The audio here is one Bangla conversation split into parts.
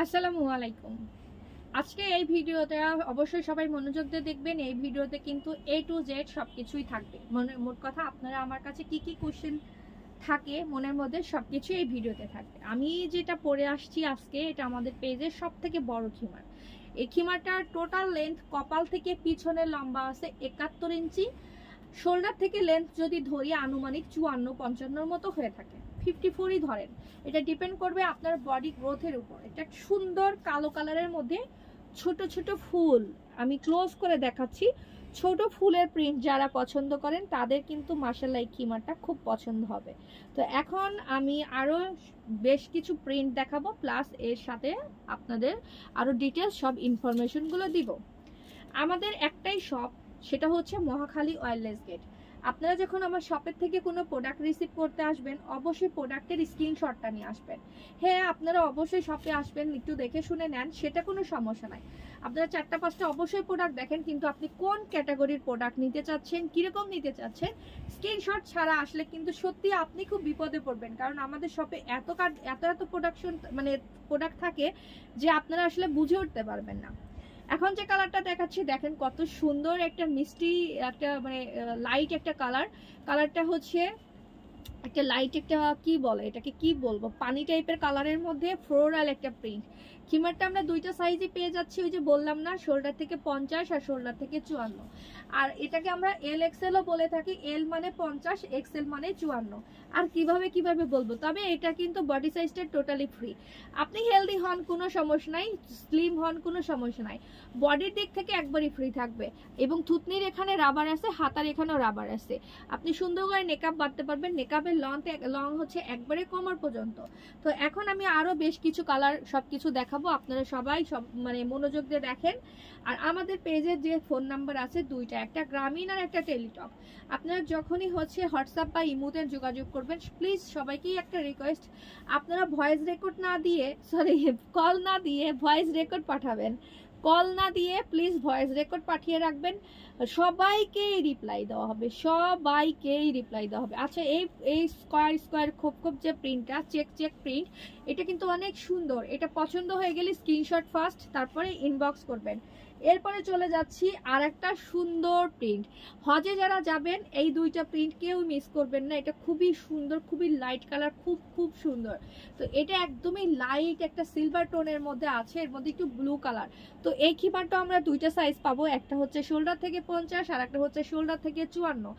আসসালামু আলাইকুম। আজকে এই ভিডিওতে অবশ্যই সবাই মনোযোগ দিয়ে দেখবেন। এই ভিডিওতে কিন্তু A to Z সবকিছুই থাকবে। মোট কথা আপনারা আমার কাছে কি কি কোশ্চেন থাকে মনের মধ্যে সবকিছু এই ভিডিওতে থাকবে। আমি যেটা পরে আসছি আজকে, এটা আমাদের পেজের সবথেকে বড় খিমার। এই খিমারটার টোটাল লেন্থ কপাল থেকে পিছনের লম্বা আছে 71 ইঞ্চি। শোল্ডার থেকে লেন্থ যদি ধরি আনুমানিক 54-55 মতো হয়ে থাকে, 54ই ধরেন। এটা ডিপেন্ড করবে আপনার বডি গ্রোথের উপর। এটা সুন্দর কালো কালারের মধ্যে ছোট ছোট ফুল, আমি ক্লোজ করে দেখাচ্ছি। ছোট ফুলের প্রিন্ট যারা পছন্দ করেন তাদের কিন্তু মাশাআল্লাহ এই খিমারটা খুব পছন্দ হবে। তো এখন আমি আরো বেশ কিছু প্রিন্ট দেখাবো, প্লাস এর সাথে আপনাদের আরো ডিটেলস সব ইনফরমেশনগুলো দিব। আমাদের একটাই শপ, সেটা হচ্ছে মহাখালী ওয়্যারলেস গেট। আপনারা যখন আমার শপের থেকে কোনো প্রোডাক্ট রিসিভ করতে আসবেন, অবশ্যই প্রোডাক্টের স্ক্রিনশটটা নিয়ে আসবেন। হ্যাঁ, আপনারা অবশ্যই শপে আসবেন, একটু দেখে শুনে নেন, সেটা কোনো সমস্যা নাই। আপনারা 4-5টা অবশ্যই প্রোডাক্ট দেখেন, কিন্তু আপনি কোন ক্যাটাগরির প্রোডাক্ট নিতে চাচ্ছেন, কিরকম নিতে চাচ্ছেন, স্ক্রিনশট ছাড়া আসলে কিন্তু সত্যি আপনি খুব বিপদে পড়বেন। কারণ আমাদের শপে এত প্রোডাকশন মানে প্রোডাক্ট থাকে যে আপনারা আসলে বুঝে উঠতে পারবেন না। এখন যে কালারটা দেখাচ্ছি দেখেন কত সুন্দর একটা মিষ্টি একটা মানে লাইট একটা কালারটা হচ্ছে একটা লাইট একটা কি বলে এটাকে, কি বলবো, পানি টাইপের কালারের মধ্যে ফ্লোরাল একটা প্রিন্ট। খিমারটা আমরা দুইটা সাইজে পেয়ে যাচ্ছি, ওই যে বললাম না, শোল্ডার থেকে 50 আর শোল্ডার থেকে 54। আর এটাকে আমরা এল এক্সেলও বলে থাকি। এল মানে 50, এক্সেল মানে 54। আর কিভাবে বলবো, তবে এটা কিন্তু বডি সাইজটা টোটালি ফ্রি। আপনি হেলদি হন কোনো সমস্যা নাই, স্লিম হন কোনো সমস্যা নাই, বডির দিক থেকে একবারই ফ্রি থাকবে। এবং থুতনির এখানে রাবার আছে, হাতার এখানেও রাবার আছে। আপনি সুন্দর করে মেকআপ বাঁধতে পারবেন। মেকআপের লং হচ্ছে একবারে কোমর পর্যন্ত। তো এখন আমি আরো বেশ কিছু কালার সবকিছু দেখাবো, আপনারা সবাই মানে মনোযোগ দিয়ে দেখেন। আর আমাদের পেজের যে ফোন নাম্বার আছে দুইটা, একটা গ্রামীণ আর একটা টেলিটক। আপনারা যখনই হচ্ছে হোয়াটসঅ্যাপ বা ইমোতে যোগাযোগ করবেন, প্লিজ সবাইকেই একটা রিকোয়েস্ট, আপনারা ভয়েস রেকর্ড না দিয়ে, সরি কল না দিয়ে ভয়েস রেকর্ড পাঠাবেন। কল না দিয়ে প্লিজ ভয়েস রেকর্ড পাঠিয়ে রাখবেন। সবাইকেই রিপ্লাই দেওয়া হবে, সবাইকেই রিপ্লাই দেওয়া হবে। আচ্ছা, এই স্কোয়ার খোপ যে প্রিন্টটা, চেক প্রিন্ট, এটা কিন্তু অনেক সুন্দর। এটা পছন্দ হয়ে গেলে স্ক্রিনশট ফার্স্ট, তারপরে ইনবক্স করবেন। এরপরে চলে যাচ্ছি আর একটা সুন্দর প্রিন্ট। হজে যারা যাবেন এই দুইটা প্রিন্ট কেউ মিস করবেন না। এটা খুবই সুন্দর, খুবই লাইট কালার, খুব সুন্দর। তো এটা একদমই লাইট একটা সিলভার টোনের মধ্যে আছে, এর মধ্যে একটু ব্লু কালার। তো এই খিমারটা আমরা দুইটা সাইজ পাবো, একটা হচ্ছে শোল্ডার থেকে 50 আর একটা হচ্ছে শোল্ডার থেকে 54।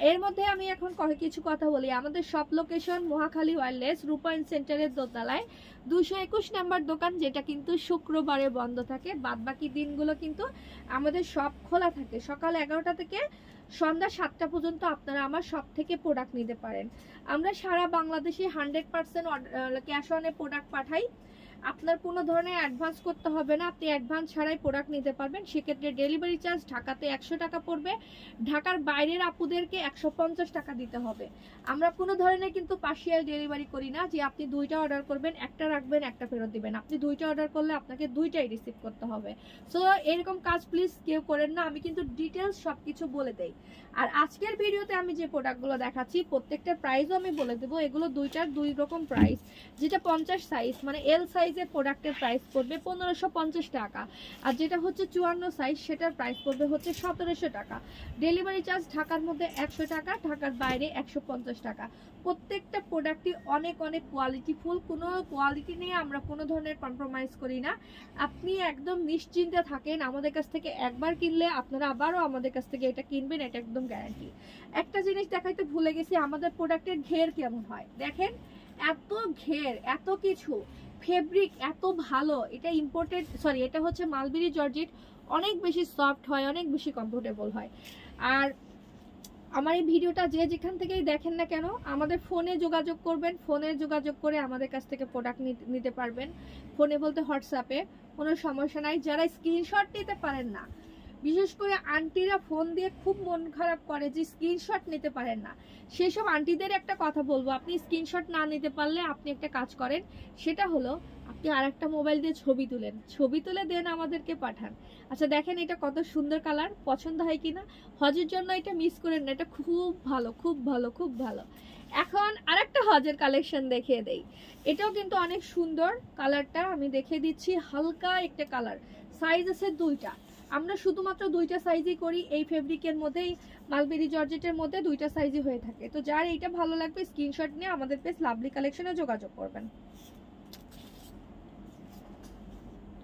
এর মধ্যে আমি এখন কিছু কথা বলি। আমাদের শপ লোকেশন মহাখালী ওয়্যারলেস, রূপায়ণ সেন্টারের দোতলায় 221 নাম্বার দোকান, যেটা কিন্তু শুক্রবারে বন্ধ থাকে। বাদবাকি দিনগুলো কিন্তু আমাদের শপ খোলা থাকে। সকাল 11টা থেকে সন্ধ্যা 7টা পর্যন্ত আপনারা আমার শপ থেকে প্রোডাক্ট নিতে পারেন। আমরা সারা বাংলাদেশে 100% ক্যাশ অনে প্রোডাক্ট পাঠাই। আপনার কোনো ধরনের অ্যাডভান্স করতে হবে না, আপনি অ্যাডভান্স ছাড়াই প্রোডাক্ট নিতে পারবেন। সেক্ষেত্রে ডেলিভারি চার্জ ঢাকাতে 100 টাকা পড়বে, ঢাকার বাইরের আপুদেরকে 150 টাকা দিতে হবে। আমরা কোনো ধরনের কিন্তু পার্সিয়াল ডেলিভারি করি না, যে আপনি দুইটা অর্ডার করবেন, একটা রাখবেন একটা ফেরত দিবেন। আপনি দুইটা অর্ডার করলে আপনাকে দুইটাই রিসিভ করতে হবে। সো এরকম কাজ প্লিজ কেউ করেন না, আমি কিন্তু ডিটেলস সবকিছু বলে দেই। আর আজকের ভিডিওতে আমি যে প্রোডাক্টগুলো দেখাচ্ছি প্রত্যেকটার প্রাইসও আমি বলে দেবো। এগুলো দুইটার দুই রকম প্রাইস। যেটা 50 সাইজ মানে এল সাইজের প্রোডাক্টের প্রাইস পড়বে 1550 টাকা, আর যেটা হচ্ছে 54 সাইজ সেটার প্রাইস পড়বে হচ্ছে 1700 টাকা। ডেলিভারি চার্জ ঢাকার মধ্যে 100 টাকা, ঢাকার বাইরে 150 টাকা। প্রত্যেকটা প্রোডাক্টই অনেক কোয়ালিটিফুল, কোনো কোয়ালিটি নিয়ে আমরা কোনো ধরনের কম্প্রোমাইজ করি না। আপনি একদম নিশ্চিন্তে থাকেন, আমাদের কাছ থেকে একবার কিনলে আপনারা আবারও আমাদের কাছ থেকে এটা কিনবেন, এটা একদম গ্যারান্টি। একটা জিনিস দেখাইতে ভুলে গেছি, আমাদের প্রোডাক্টের ঘের কেমন হয় দেখেন। এত ঘের, এত কিছু, ফেব্রিক এত ভালো। এটা ইম্পোর্টেড, সরি এটা হচ্ছে মালবেরি জর্জেট, অনেক বেশি সফট হয়, অনেক বেশি কমফোর্টেবল হয়। আর আমার এই ভিডিওটা যে যেখান থেকেই দেখেন না কেন, আমাদের ফোনে যোগাযোগ করবেন, ফোনে যোগাযোগ করে আমাদের কাছ থেকে প্রোডাক্ট নিতে পারবেন। ফোনে বলতে হোয়াটসঅ্যাপে, কোনো সমস্যা নাই। যারা স্ক্রিনশট নিতে পারেন না, বিশেষ করে আন্টিরা ফোন দিয়ে খুব মন খারাপ করে যে স্ক্রিনশট নিতে পারেন না, সেই সব আন্টিদের একটা কথা বলবো, আপনি স্ক্রিনশট না নিতে পারলে আপনি একটা কাজ করেন, সেটা হলো আপনি আরেকটা মোবাইল দিয়ে ছবি তুলেন, ছবি তুলে দেন আমাদেরকে পাঠান। আচ্ছা দেখেন এটা কত সুন্দর কালার, পছন্দ হয় কিনা। হজের জন্য এটা মিস করেন না, এটা খুব ভালো, খুব ভালো, খুব ভালো। এখন আরেকটা হজের কালেকশন দেখিয়ে দেই। এটাও কিন্তু অনেক সুন্দর কালারটা, আমি দেখিয়ে দিচ্ছি। হালকা একটা কালার, সাইজ আছে দুইটা। আমরা শুধুমাত্র দুইটা সাইজই করি এই ফেব্রিকের মধ্যেই, মালবেরি জর্জেটের মধ্যে দুইটা সাইজই হয়ে থাকে। তো যার এইটা ভালো লাগবে স্ক্রিনশট নিয়ে আমাদের পেজ লাভলি কালেকশনে যোগাযোগ করবেন।